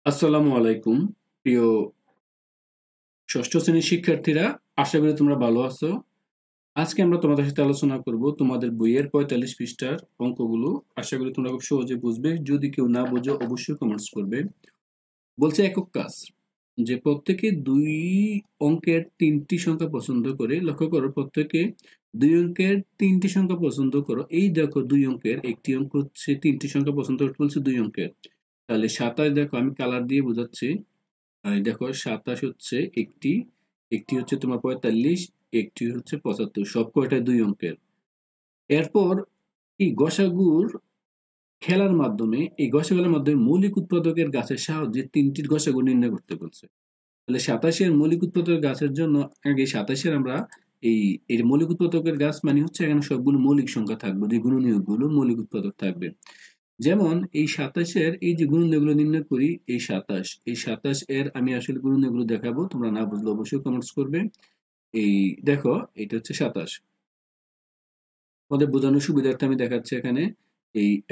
আসসালামু আলাইকুম প্রিয় ষষ্ঠ শ্রেণীর শিক্ষার্থীরা, আশা করি তোমরা ভালো আছো। আজকে আমরা তোমাদের সাথে আলোচনা করব তোমাদের বইয়ের ৪৫ পৃষ্ঠার অঙ্কগুলো। আশা করি তোমরা খুব সহজে বুঝবে। যদি কেউ না বোঝো অবশ্যই কমেন্টস করবে। বলছে একক কাজ যে প্রত্যেকে দুই অঙ্কের তিনটি সংখ্যা পছন্দ করে। লক্ষ্য করো, প্রত্যেকে দুই অঙ্কের তিনটি সংখ্যা পছন্দ করো। এই দেখো, দুই অঙ্কের একটি অঙ্ক হচ্ছে তিনটি সংখ্যা পছন্দ করতে বলছে দুই অঙ্কের। তাহলে ২৭ দেখো, আমি কালার দিয়ে বোঝাচ্ছি। দেখো ২৭ হচ্ছে একটি, একটি হচ্ছে তোমার ৪৫, একটি হচ্ছে ৭৫, সব কয়টা দুই অঙ্কের। এরপর এই গসাগুর খেলার মাধ্যমে, এই গসাগুর মাধ্যমে মৌলিক উৎপাদকের গাছের সাহায্যে তিনটির গসাগু নির্ণয় করতে বলছে। তাহলে ২৭-এর মৌলিক উৎপাদকের গাছের জন্য আগে ২৭-এর আমরা এই মৌলিক উৎপাদকের গাছ মানে হচ্ছে এখানে সবগুলো মৌলিক সংখ্যা থাকবে, যে গুণনীয়কগুলো মৌলিক উৎপাদক থাকবে। যেমন এই ২৭-এর এই যে গুণনীয়কগুলো নির্ণয় করি, এই ২৭ এর আমি আসলে গুণনীয়কগুলো দেখাবো। তোমরা না বুঝলে অবশ্যই কমেন্টস করবে। এই দেখো, এটা হচ্ছে ২৭। তোমাদের বোঝানোর সুবিধার্থে আমি দেখাচ্ছি এখানে।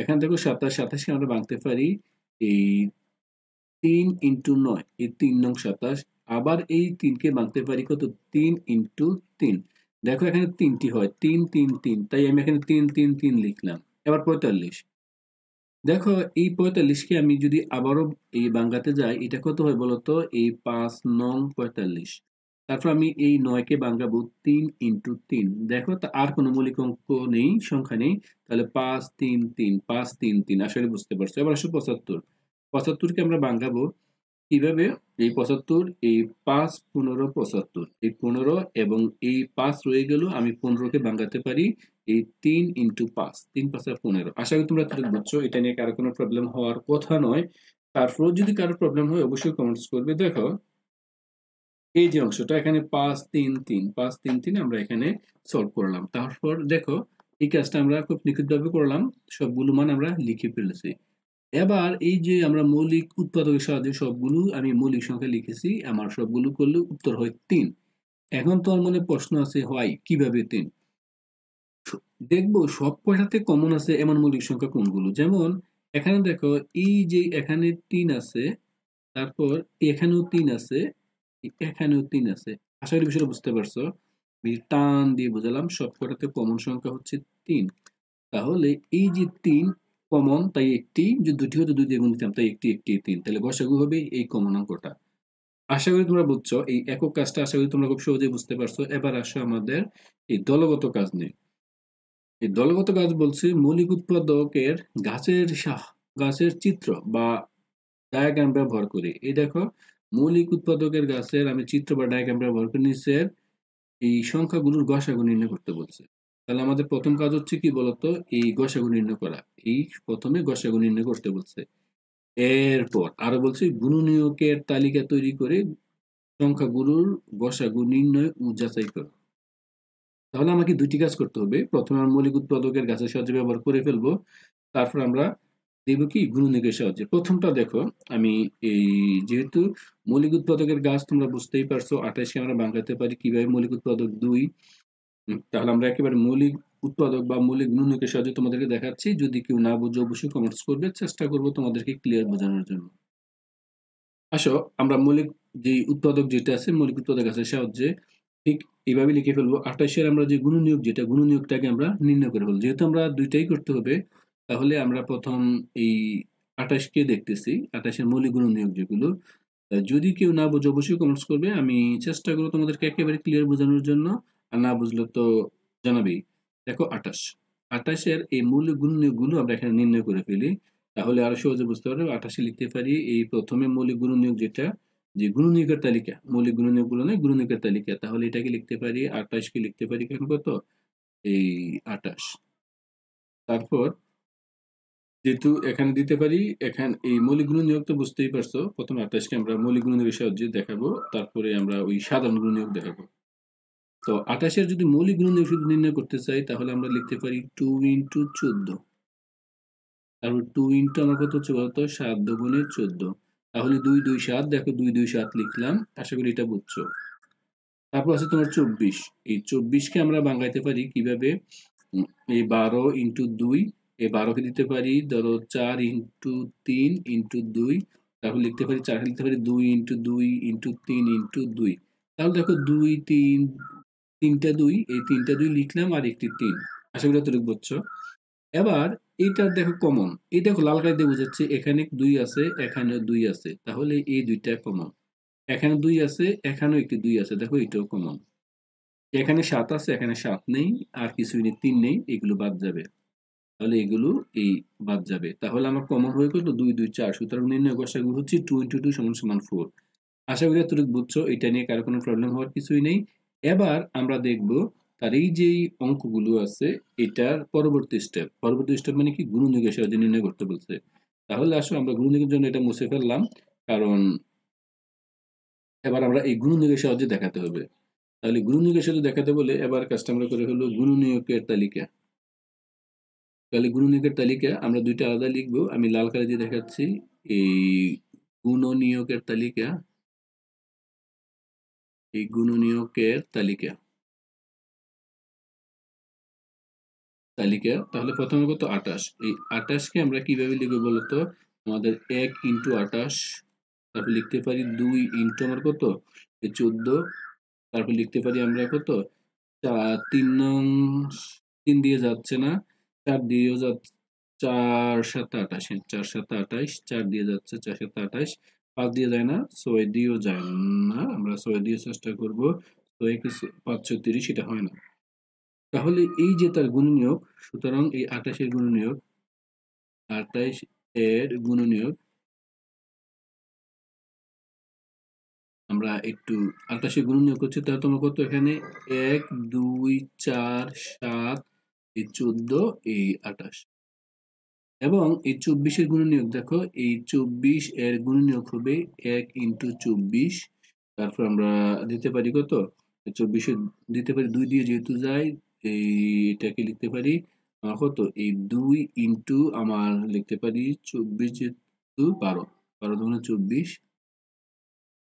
এখান থেকে ২৭ কে আমরা ভাঙতে পারি এই ৩ ইন্টু ৯, এই ৩ নং ২৭। আবার এই ৩ কে ভাঙতে পারি কত, ৩ ইন্টু ৩। দেখো এখানে ৩টি হয়, ৩ ৩ ৩, তাই আমি এখানে ৩ ৩ ৩ লিখলাম। এবার ৪৫। দেখো এই ৪৫-কে আমি যদি আবারও এই বাংলাতে যাই, এটা কত হয় বলতো, এই ৫ নং ৪৫। তারপর আমি এই ৯-কে ভাঙাবো ৩ ইন্টু ৩। দেখো তা আর কোনো মৌলিক অঙ্ক নেই, সংখ্যা নেই। তাহলে ৫ ৩ ৩, ৫ ৩ ৩, আসলে বুঝতে পারছো। এবার আসো ৭৫। ৭৫-কে আমরা ভাঙাবো কিভাবে, এই ৭৫, এই ৫ ১৫ ৭৫, এই ১৫ এবং এই ৫ রয়ে গেল, আমি ১৫-কে ভাঙাতে পারি এই ৩ ইন্টু ৫, ৩ ৫ ১৫। আশা করি তোমরা এতটুকু বুঝছো। এটা নিয়ে কারো কোনো প্রবলেম হওয়ার কথা নয়। তারপরেও যদি কারো প্রবলেম হয় অবশ্যই কমেন্টস করবে। দেখো এই যে অংশটা এখানে ৫ ৩ ৩, ৫ ৩ ৩ আমরা এখানে সলভ করলাম। তারপর দেখো এই কাজটা আমরা খুব নিখুঁতভাবে করলাম, সবগুলো মান আমরা লিখে ফেলেছি। এবার এই যে আমরা মৌলিক উৎপাদকের সাহায্যে সবগুলো আমি মৌলিক সংখ্যা লিখেছি, আমার সবগুলো করলে উত্তর হয় ৩। এখন তোমার মনে প্রশ্ন আছে, হয় কিভাবে ৩? দেখবো সব কয়টাতে কমন আছে এমন মৌলিক সংখ্যা কোনগুলো। যেমন এখানে দেখো, এই যে এখানে ৩ আছে, তারপর এখানেও ৩ আছে, এখানেও ৩ আছে। আশা করি বিষয়টা বুঝতে পারছো। আমি টান দিয়ে বোঝালাম, সব কয়টাতে কমন সংখ্যা হচ্ছে ৩। তাহলে এই যে ৩ কমন, তাই একটি, যদি দুটি হতো ২ দিয়ে গুণ দিতাম, তাই একটি একটি ৩। তাহলে গসাগু হবে এই কমন অঙ্কটা। আশা করি তোমরা বুঝছো এই একক কাজটা, আশা করি তোমরা খুব সহজেই বুঝতে পারছো। এবার আসো আমাদের এই দলগত কাজ নিয়ে। এই দলগত কাজ বলছে মৌলিক উৎপাদকের গাছের চিত্র বা ডায়াগ্রাম ব্যবহার করে। এই দেখো, মৌলিক উৎপাদকের গাছের আমি চিত্র বা ডায়াগ্রাম ব্যবহার করে নিচের এই সংখ্যাগুলোর গসাগু নির্ণয় করতে বলছে। তাহলে আমাদের প্রথম কাজ হচ্ছে কি বলতো, এই গসাগু নির্ণয় করা। এই প্রথমে গসাগু নির্ণয় করতে বলছে। এরপর আরো বলছে গুণনীয়কের তালিকা তৈরি করে সংখ্যাগুলোর গসাগু নির্ণয় ও যাচাই করো। তাহলে আমাকে দুইটি কাজ করতে হবে। প্রথমে আমরা মৌলিক উৎপাদকের গাছের সাহায্যে ব্যবহার করে ফেলবো। তারপর আমরা দেব কি, গুণনীয়কের সাহায্যে। প্রথমটা দেখো, আমি এই যেহেতু মৌলিক উৎপাদকের গাছ তোমরা বুঝতেই পারছো, ২৮-কে আমরা ভাঙাতে পারি কিভাবে, মৌলিক উৎপাদক ২। তাহলে আমরা একেবারে মৌলিক উৎপাদক বা মৌলিক গুণনীয়কের সাহায্যে তোমাদেরকে দেখাচ্ছি। যদি কেউ না বুঝে অবশ্যই কমেন্টস করবে, চেষ্টা করবো তোমাদেরকে ক্লিয়ার বোঝানোর জন্য। আসো আমরা মৌলিক যে উৎপাদক যেটা আছে, মৌলিক উৎপাদক গাছের সাহায্যে ঠিক এইভাবে লিখে ফেলবো। ২৮-এর আমরা যে গুণনীয়ক, যেটা গুণনীয়কটাকে আমরা নির্ণয় করে ফেলবো। যেহেতু আমরা দুইটাই করতে হবে, তাহলে আমরা প্রথম এই ২৮-কে দেখতেছি, ২৮-এর মৌলিক গুণনীয়ক যেগুলো। যদি কেউ না বোঝে অবশ্যই কমেন্টস করবে, আমি চেষ্টা করবো তোমাদেরকে একেবারে ক্লিয়ার বোঝানোর জন্য। আর না বুঝলে তো জানাবেই। দেখো ২৮, ২৮-এর এই মৌলিক গুণনীয়কগুলো আমরা এখানে নির্ণয় করে ফেলি, তাহলে আরো সহজে বুঝতে পারবে। ২৮-এ লিখতে পারি এই প্রথমে মৌলিক গুণনীয়ক যেটা, যে গুণনীয়কের তালিকা, মৌলিক গুণনীয়কগুলো নয়, গুণনীয়কের তালিকা। তাহলে এটাকে লিখতে পারি ২৮-কে লিখতে পারি কেন কত, এই ২৮। তারপর যেহেতু এখানে দিতে পারি, এখানে এই মৌলিক গুণনীয়ক তো বুঝতেই পারছো। প্রথমে ২৮-কে আমরা মৌলিক গুণনীয়কের সাহায্যে দেখাবো, তারপরে আমরা ওই সাধারণ গুণনীয়ক দেখাবো। তো ২৮-এর যদি মৌলিক গুণনীয়ক শুধু নির্ণয় করতে চাই, তাহলে আমরা লিখতে পারি 2 ইন্টু 14। তারপর 2 ইন্টু আমার কত হচ্ছে বলতো, ৭ দুগুণে 14। তাহলে ২ ২ ৭, দেখো ২ ২ ৭ লিখলাম। আশা করি এটা বুঝছো। তারপর আছে তোমার ২৪। এই ২৪-কে আমরা ভাঙাইতে পারি কিভাবে, এই ১২ ইন্টু ২, এই ১২-কে দিতে পারি ধরো ৪ ইন্টু ৩ ইন্টু ২, তারপর লিখতে পারি 4 লিখতে পারি 2 ইন্টু 2 ইন্টু 3 ইন্টু 2। তাহলে দেখো 2 3 তিনটা 2, এই তিনটা 2 লিখলাম আর একটি 3। আশা করি এতটুকু বুঝছো। এবার এইটার দেখো কমন, এই দেখো লাল কালি দিয়ে বোঝাচ্ছে এখানে 2 আছে এখানে 2 আছে, তাহলে এই দুইটা কমন। এখানে 2 আছে এখানেও একটি 2 আছে, দেখো এটাও কমন। এখানে 7 আছে এখানে 7 নেই, আর কিছুই নেই, 3 নেই, এগুলো বাদ যাবে। তাহলে এগুলো এই বাদ যাবে, তাহলে আমার কমন হয়ে গেল 2 2 4। সুতরাং নির্ণয় গসাগু হচ্ছে 2 × 2 = 4। আশা করি এতটুকু বুঝছো, এটা নিয়ে কারো কোনো প্রবলেম হওয়ার কিছুই নেই। এবার আমরা দেখব তার এই যে অঙ্কগুলো আছে এটার পরবর্তী স্টেপ মানে কি, গুণনীয়কের সাহায্যে নির্ণয় করতে বলছে। তাহলে আসো আমরা গুণনীয়কের জন্য এটা মুছে ফেললাম, কারণ এবার আমরা এই গুণনীয়কের সাহায্যে দেখাতে হবে। তাহলে গুণনীয়কের সাহায্যে দেখাতে বলে এবার কাজটা আমরা করে হলো গুণনীয়কের তালিকা। তাহলে গুণনীয়কের তালিকা আমরা দুইটা আলাদা লিখবো, আমি লাল কালি দিয়ে দেখাচ্ছি। এই গুণনীয়কের তালিকা, এই গুণনীয়কের তালিকা তাহলে প্রথমে কত 28। এই 28 কে আমরা কিভাবে লিখবো বলতো, আমাদের 1 × 28, তারপর লিখতে পারি 2 ইন্টু আমার কত 14, তারপর লিখতে পারি আমরা কত 3 নং, 3 দিয়ে যাচ্ছে না, 4 দিয়েও যাচ্ছে, 4 7 28, 4 7 28, 4 দিয়ে যাচ্ছে, 4 7 28, 5 দিয়ে যায় না, 6 দিয়েও যায় না, আমরা 6 দিয়ে চেষ্টা করবো, 6 কে 5 36, এটা হয় না। তাহলে এই যে তার গুণনীয়ক, সুতরাং এই 28 এর গুণনীয়ক, 28 এর গুণনীয়ক আমরা একটু 28 এর গুণনীয়ক হচ্ছে, তাহলে তোমার কত এখানে 1 2 4 7 এই 14 এই 28, এবং এই 24 এর গুণনীয়ক দেখো, এই 24 এর গুণনীয়ক হবে 1 × 24। তারপর আমরা দিতে পারি কত 24 এর দিতে পারি 2 দিয়ে যেহেতু যায়, এটাকে লিখতে পারি আমার কত এই 2 ইন্টু আমার লিখতে পারি 24 যেহেতু 12, 12 দুগুণে 24,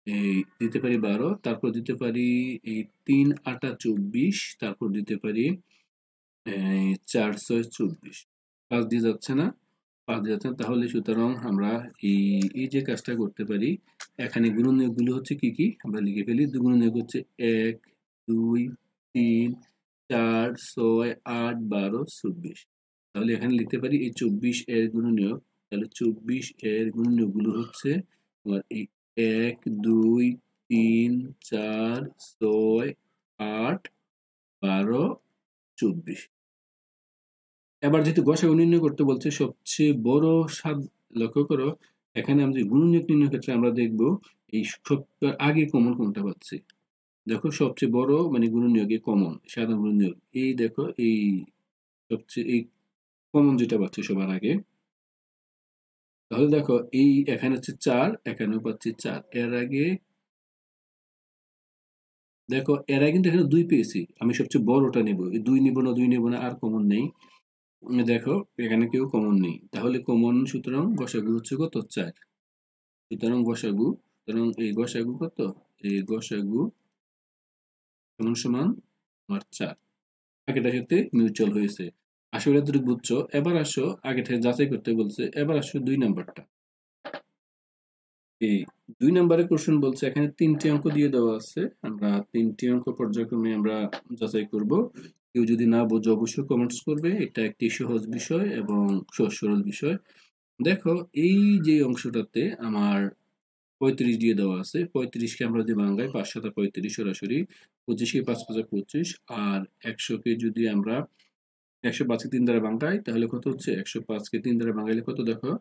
এই দিতে পারি 12, তারপর দিতে পারি এই 3 8 24, তারপর দিতে পারি 4 6 24, 5 দিয়ে যাচ্ছে না, 5 দিয়ে যাচ্ছে না, তাহলে সুতরাং আমরা এই যে কাজটা করতে পারি, এখানে গুণনীয়কগুলো হচ্ছে কি কি আমরা লিখে ফেলি। গুণনীয়ক হচ্ছে 1 2 3 4 6 8 12 24। তাহলে এখানে লিখতে পারি এই 24 এর গুণনীয়ক, তাহলে 24 এর গুণনীয়কগুলো হচ্ছে তোমার এই 1 2 3 4 6 8 12 24। এবার যেহেতু গসাগু নির্ণয় করতে বলছে, সবচেয়ে বড় স্বাদ লক্ষ্য করো, এখানে আমরা যে গুণনীয়ক নির্ণয়ের ক্ষেত্রে আমরা দেখব এই সবটার আগে কমন কোনটা পাচ্ছি। দেখো সবচেয়ে বড় মানে গুণনীয়কে কমন সাধারণ গুণনীয়ক, এই দেখো এই সবচেয়ে এই কমন যেটা পাচ্ছি সবার আগে। তাহলে দেখো এই এখানে হচ্ছে 4, এখানেও পাচ্ছি 4, এর আগে দেখো এর আগে কিন্তু এখানে 2 পেয়েছি, আমি সবচেয়ে বড়টা নেব, এই 2 নিব না, 2 নেব না, আর কমন নেই। দেখো এখানে কেউ কমন নেই, তাহলে কমন, সুতরাং গসাগু হচ্ছে কত 4। সুতরাং গসাগু, সুতরাং এই গসাগু কত, এই গসাগু সমান সমান আমার 4। আগেটার সাথে মিউচুয়াল হয়েছে। আশা করি এতটুকু বুঝছো। এবার আসো, আগেটা যাচাই করতে বলছে, এবার আসো 2 নাম্বারটা। এই 2 নাম্বারের কোশ্চেন বলছে এখানে 3টি অঙ্ক দিয়ে দেওয়া আছে, আমরা 3টি অঙ্ক পর্যায়ক্রমে আমরা যাচাই করব। কেউ যদি না বোঝো অবশ্যই কমেন্টস করবে, এটা একটি সহজ বিষয় এবং সহজ সরল বিষয়। দেখো এই যে অংশটাতে আমার 35 দিয়ে দেওয়া আছে, 35 কে আমরা যদি ভাঙাই 5 7 35 সরাসরি, 25 কে 5 5 25, আর 100 কে যদি আমরা 105 কে 3 দ্বারা ভাঙাই তাহলে কত হচ্ছে, 105 কে 3 দ্বারা ভাঙাইলে কত দেখো,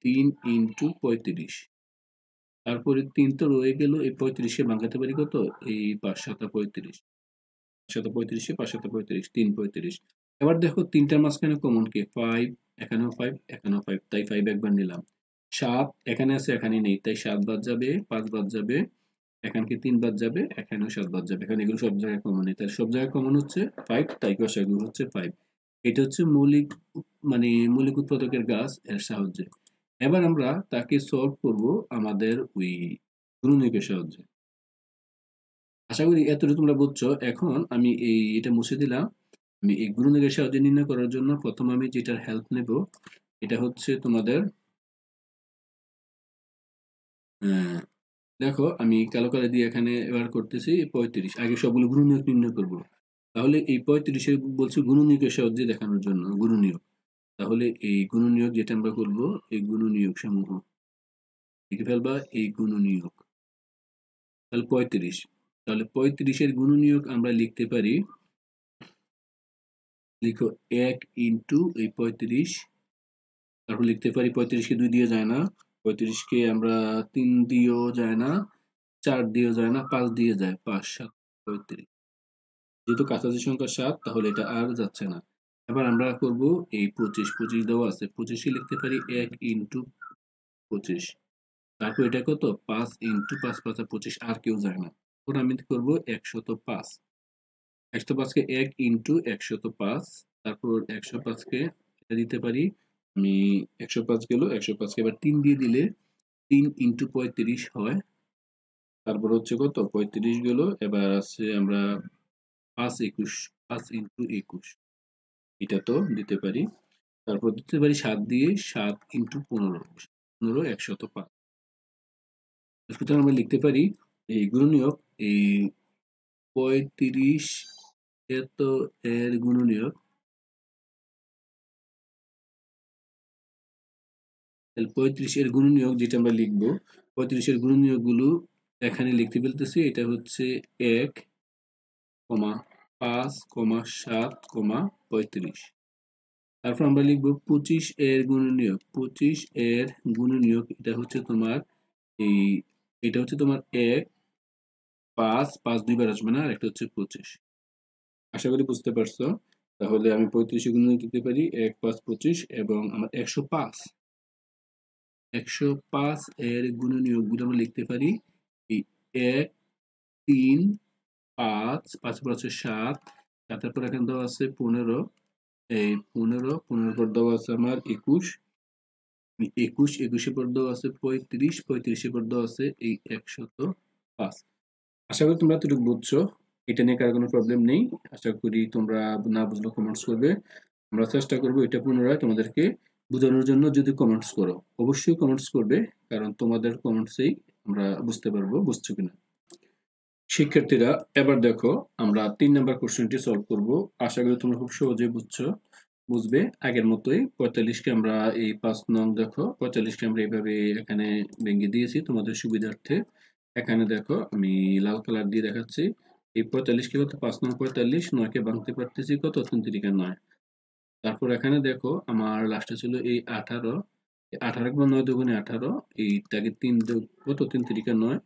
3 × 35, তারপরে 3 তো রয়ে গেল, এই 35 কে ভাঙাতে পারি কত, এই 5 7 35, 7 35 কে 5 7 35, 3 35। এবার দেখো তিনটার মাঝখানে কমন কে 5, এখানেও 5 এখানেও 5, তাই 5 একবার নিলাম। 7 এখানে আছে এখানে নেই, তাই 7 বাদ যাবে, 5 বাদ যাবে, এখানকে 3 বাদ যাবে, এখানেও 7 বাদ যাবে, এখানে এগুলো সব জায়গায় কমন নেই, তাই সব জায়গায় কমন হচ্ছে 5, তাই গসাগু হচ্ছে 5। এটা হচ্ছে মৌলিক মানে মৌলিক উৎপাদকের গাছ এর সাহায্যে। এবার আমরা তাকে সলভ করব আমাদের ওই গুণনীয়কের সাহায্যে। আশা করি এতটুকু তোমরা বুঝছো। এখন আমি এটা মুছে দিলাম। আমি এই গুণনীয়কের সাহায্যে নির্ণয় করার জন্য প্রথম আমি যেটার হেল্প নেব, এটা হচ্ছে তোমাদের দেখো আমি কালো কালি দিয়ে এখানে এবার করতেছি 35, আগে সবগুলো গুণনীয়ক নির্ণয় করব। তাহলে এই 35 বলছি গুণনীয়কের সাহায্যে দেখানোর জন্য গুণনীয়ক। তাহলে এই গুণনীয়ক যেটা আমরা করব, এই গুণনীয়ক সমূহ লিখে ফেলবা, এই গুণনীয়ক। তাহলে 35, তাহলে 35 গুণনীয়ক আমরা লিখতে পারি, লিখো 1 ইন্টু এই 35, তারপর লিখতে পারি 35কে 2 দিয়ে যায় না, 35কে আমরা 3 দিয়েও যায় না, 4 দিয়েও যায় না, 5 দিয়ে যায়, 5 7 35। যেহেতু কাছাকাছি সংখ্যা 7, তাহলে এটা আর যাচ্ছে না। এবার আমরা করব এই 25 দেওয়া আছে, 25কে লিখতে পারি 1 ইন্টু 25, তারপর এটা কত 5 ইন্টু 5 5 25, আর কেউ যায় না। এখন আমি করব 105, 105কে 1 ইন্টু 105, তারপর 105কে এটা দিতে পারি আমি, 105 গেল, 105কে এবার 3 দিয়ে দিলে 3 ইন্টু 35 হয়, তারপর হচ্ছে কত 35 গেল, এবার আছে আমরা 5 21, 5 ইন্টু 21, এটা তো দিতে পারি। তারপর দিতে পারি 7 দিয়ে, 7 ইন্টু 15, 15 105। সুতরাং আমরা লিখতে পারি এই গুণনীয়ক, এই 35 এর গুণনীয়ক, 35 এর গুণনীয়ক যেটা আমরা লিখবো, 35 এর গুণনীয়ক গুলো এখানে লিখতে ফেলতেছি। এটা হচ্ছে 1, 5, 7, 35। তারপর আমরা লিখবো 25 এর গুণনীয়ক, 25 এর গুণনীয়ক এটা হচ্ছে তোমার এই, এটা হচ্ছে তোমার 1, 5, 5 দুইবার আসবে না, আর একটা হচ্ছে 25। আশা করি বুঝতে পারছো। তাহলে আমি 35 এর গুণনীয়ক দিতে পারি 1, 5, 25, এবং আমার 105, 105 এর গুণনীয়ক গুলো আমরা লিখতে পারি এই 1, 3, 5, 5 পর আছে 7, 7 পর এখানে দেওয়া আছে 15, এই 15 পর দেওয়া আছে আমার 21, 21 পর দেওয়া আছে 35, 35 পর দেওয়া আছে এই 105। আশা করি তোমরা এতটুকু বুঝছো, এটা নিয়ে কারো কোনো প্রবলেম নেই। আশা করি তোমরা না বুঝলে কমেন্টস করবে, আমরা চেষ্টা করবো এটা পুনরায় তোমাদেরকে বোঝানোর জন্য। যদি কমেন্টস করো, অবশ্যই কমেন্টস করবে, কারণ তোমাদের কমেন্টসেই আমরা বুঝতে পারবো বুঝছো কিনা। শিক্ষার্থীরা এবার দেখো আমরা 3 নাম্বার কোশ্চেনটি সলভ করব। আশা করি তোমরা খুব সহজেই বুঝবে। আগের মতোই 45কে আমরা এই 5 নং, দেখো 45কে আমরা এইভাবে এখানে ভেঙে দিয়েছি তোমাদের সুবিধার্থে। এখানে দেখো আমি লাল কালার দিয়ে দেখাচ্ছি। এই 45কে কত 5 নং 45, 9কে ভাঙতে পারতেছি কত 3 3 9। তারপর এখানে দেখো আমার লাস্টে ছিল এই 18, 18 গুণ 9 দুগুণে 18, এইটাকে 3 কত 3 3 9,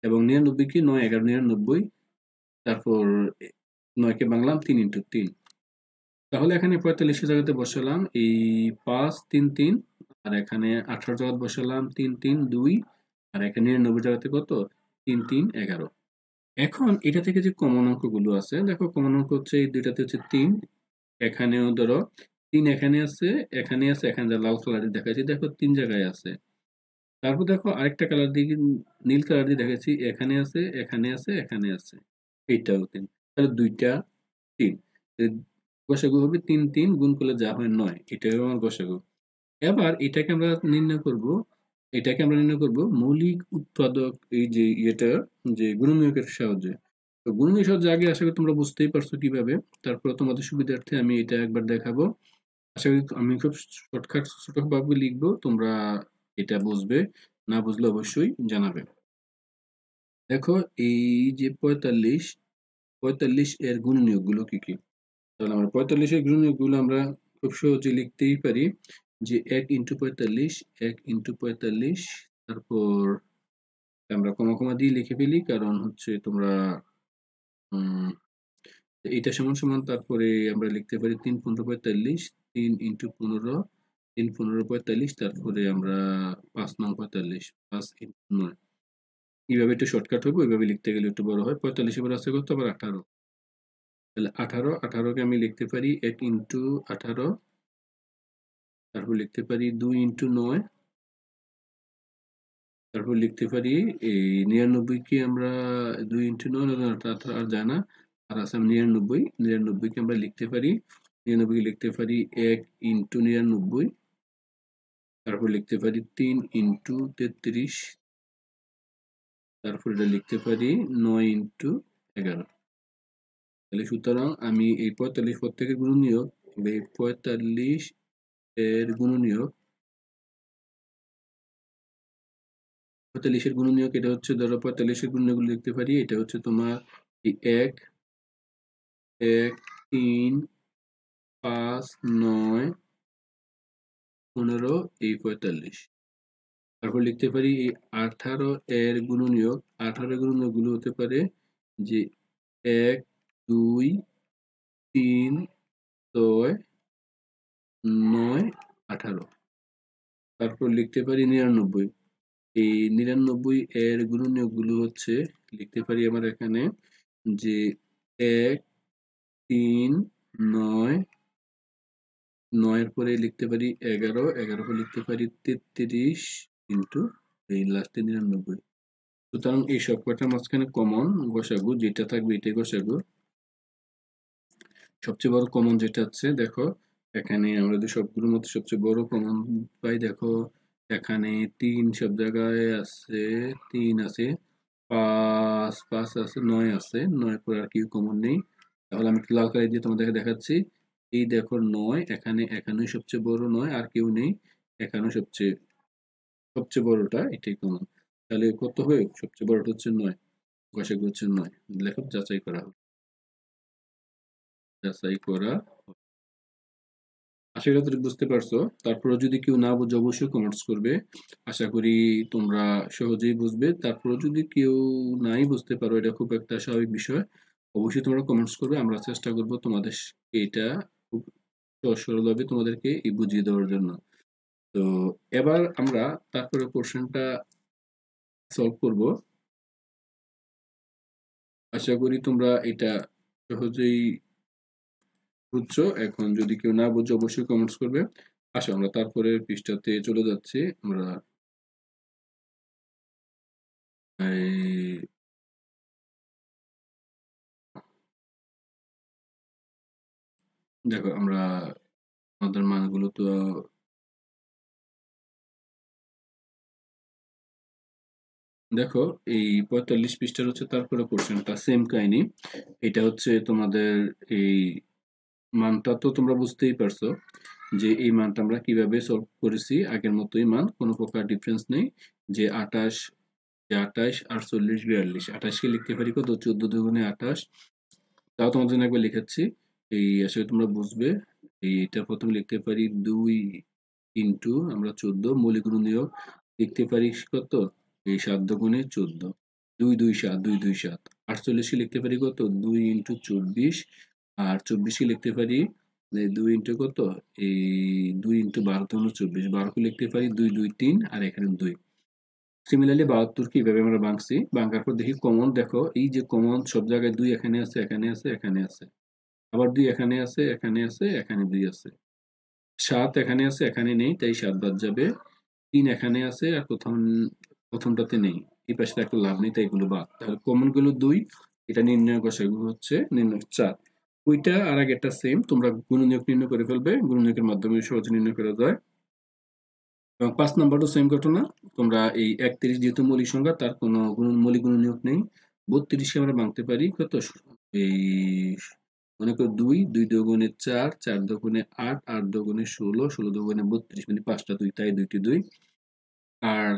এবং 99 কি 9 11 99, তারপর 9কে ভাঙলাম 3 ইন্টু 3। তাহলে এখানে 45 জায়গাতে বসালাম এই 5 3 3, আর এখানে 18 জায়গাতে বসালাম 3 3 2, আর এখানে 99 জায়গাতে কত 3 3 11। এখন এটা থেকে যে কমন অঙ্কগুলো আছে, দেখো কমন অঙ্ক হচ্ছে এই দুইটাতে হচ্ছে 3, এখানেও ধরো 3 এখানে আছে, এখানে আছে, এখানে যা লাল কালার দিয়ে দেখাচ্ছি দেখো 3 জায়গায় আছে। তারপর দেখো আরেকটা কালার দিয়ে নীল কালার দিয়ে দেখাচ্ছি, এখানে আছে, এখানে আছে, এখানে আছে, এইটাও 3, তাহলে 2টা 3, গসাগু হবে 3 3 গুণ করলে যা হয় 9, এটাই আমার গসাগু। এবার এটাকে আমরা নির্ণয় করব, মৌলিক উৎপাদক, এই যে এটা যে গুণনীয়কের সাহায্যে। তো গুণনীয়কের সাহায্যে আগে আশা করি তোমরা বুঝতেই পারছো কিভাবে। তারপর তোমাদের সুবিধার্থে আমি এটা একবার দেখাবো। আশা করি আমি খুব ছোটভাবে লিখবো, তোমরা এটা বুঝবে, না বুঝলে অবশ্যই জানাবে। দেখো এই যে 45 এর গুণনীয়কগুলো কি কি। তাহলে আমরা 45 এর গুণনীয়কগুলো আমরা খুব সহজে লিখতেই পারি যে 1 ইন্টু 45, 1 ইন্টু 45, তারপর আমরা কমা দিয়ে লিখে ফেলি, কারণ হচ্ছে তোমরা এইটা সমান সমান, তারপরে আমরা লিখতে পারি 3 15 45, 3 ইন্টু 15, 3 15 45, তারপরে আমরা 5 9 45, 5 ইন্টু 9। এইভাবে একটু শর্টকাট হবে, ওইভাবে লিখতে গেলে একটু বড় হয়। 45 এবার আছে কত আবার 18, তাহলে 18কে আমি লিখতে পারি 1 ইন্টু 18, তারপর লিখতে পারি 2 ইন্টু 9, তারপর লিখতে পারি এই 99কে আমরা 2 ইন্টু 9, আর যায় না, আর আছে 99কে আমরা লিখতে পারি 99কে লিখতে পারি 1 ইন্টু 99, তারপর লিখতে পারি 3 ইন্টু 33, তারপর এটা লিখতে পারি 9 ইন্টু 11। তাহলে সুতরাং আমি এই 45 প্রত্যেকের গুণনীয়ক, এই 45 এর গুণনীয়ক, 45 এর গুণনীয়ক এটা হচ্ছে, ধরো 45 এর গুণনীয়কগুলো লিখতে পারি। এটা হচ্ছে তোমার এই 1 1 3 5 9 15 এই 45। তারপর লিখতে পারি এই 18 এর গুণনীয়ক, 18 এর গুণনীয়ক গুলো হতে পারে যে 1 2 3 6 9 18। তারপর লিখতে পারি 99। এই 99 এর গুণনীয়ক গুলো হচ্ছে, লিখতে পারি আমার এখানে যে 1 3 9 9 এর পরে লিখতে পারি 11, 11 পরে লিখতে পারি 33 ইন্টু এই লাস্টে 99। সুতরাং এই সবকটার মাঝখানে কমন গসাগু যেটা থাকবে এটাই গসাগু। সবচেয়ে বড় কমন যেটা আছে, দেখো এখানে আমরা যদি সবগুলোর মধ্যে সবচেয়ে বড় কমন পাই, দেখো এখানে 3 সব জায়গায় আছে, 3 আছে, 5 5 আছে, 9 আছে, 9 পর আর কি কমন নেই। তাহলে আমি একটু লাল কালি দিয়ে তোমাদেরকে দেখাচ্ছি। এই দেখো 9 এখানে, এখানেই সবচেয়ে বড় 9, আর কেউ নেই। এখানে সবচেয়ে বড়টা এটাই কমন। তাহলে কত হবে? সবচেয়ে বড়টা হচ্ছে 9, গসাগু হচ্ছে 9। লেখো যাচাই করা হবে, যাচাই করা। আশা করি তুমি বুঝতে পারছো। তারপরে যদি কেউ না বুঝে অবশ্যই কমেন্টস করবে। আশা করি তোমরা সহজেই বুঝবে। তারপরে যদি কেউ নাই বুঝতে পারো, এটা খুব একটা স্বাভাবিক বিষয়, অবশ্যই তোমরা কমেন্টস করবে। আমরা চেষ্টা করব তোমাদের এটা খুব সহজ সরলভাবে তোমাদেরকে এই বুঝিয়ে দেওয়ার জন্য। তো এবার আমরা তারপরে কোশ্চেনটা সলভ করব। আশা করি তোমরা এটা সহজেই বুঝছো। এখন যদি কেউ না বুঝে অবশ্যই কমেন্টস করবে। আসো আমরা তারপরে পৃষ্ঠাতে চলে যাচ্ছি। আমরা এই দেখো আমরা আমাদের মানগুলো তো দেখো এই 45 পৃষ্ঠার হচ্ছে তারপরে কোশ্চেনটা সেম কাহিনী। এটা হচ্ছে তোমাদের এই মানটা তো তোমরা বুঝতেই পারছো যে এই মানটা আমরা কিভাবে সলভ করেছি। আগের মতোই মান, কোনো প্রকার ডিফারেন্স নেই। যে 28 48 48 42, 28 কে লিখতে পারি কত? 14 দুগুণে 28। তাও তোমাদের জন্য একবার লিখাচ্ছি, এই আসলে তোমরা বুঝবে। এইটা প্রথমে লিখতে পারি 2 ইন্টু আমরা 14, মৌলিক গুণনীয়ক লিখতে পারি কত? এই 7 দুগুণে 14, 2 2 7, 2 2 7। 48 কে লিখতে পারি কত? 2 ইন্টু 24। আর 24 কে লিখতে পারি 2 ইন্টু কত? এই 2 ইন্টু 12 দুগুণে 24, 12 কে লিখতে পারি 2 2 3, আর এখানে 2। সিমিলারলি 72 কে এইভাবে আমরা ভাঙছি। ভাঙার পর দেখি কমন, দেখো এই যে কমন সব জায়গায় 2 এখানে আছে, এখানে আছে, এখানে আছে, আবার 2 এখানে আছে, এখানে আছে, এখানে 2 আছে। 7 এখানে আছে, এখানে নেই, তাই 7 বাদ যাবে। 3 এখানে আছে, আর প্রথমটাতে নেই, এই পাশে একটা লাভ নেই, তাই এগুলো বাদ। তাহলে কমন গুলো 2, এটা নির্ণয় গসাগু হচ্ছে নির্ণয় 4। ওইটা আর আগেরটা সেম, তোমরা গুণনীয়ক নির্ণয় করে ফেলবে, গুণনীয়কের মাধ্যমে সহজে নির্ণয় করা যায়। এবং 5 নাম্বারও সেম ঘটনা। তোমরা এই 31 যেহেতু মৌলিক সংখ্যা, তার কোনো মৌলিক গুণনীয়ক নেই। 32 কে আমরা ভাঙতে পারি কত? এই মনে করো 2 2 দুগুণে 4, 4 দুগুণে 8, 8 দুগুণে 16, 16 দুগুণে 32, মানে 5টা 2, তাই 2টি 2। আর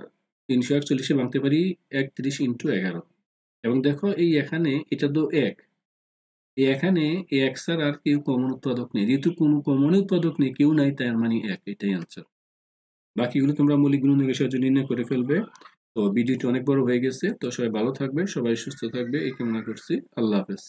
341 কে ভাঙতে পারি 31 ইন্টু 11। এবং দেখো এই এখানে এটা তো 1, এই এখানে 1 ছাড়া আর কেউ কমন উৎপাদক নেই। যেহেতু কোনো কমন উৎপাদক নেই, কেউ নাই, তাই মানে 1, এটাই আনসার। বাকিগুলো তোমরা মৌলিক গুণনীয়কের সাহায্যে নির্ণয় করে ফেলবে। তো ভিডিওটি অনেক বড় হয়ে গেছে, তো সবাই ভালো থাকবে, সবাই সুস্থ থাকবে এই কামনা করছি। আল্লাহ হাফেজ।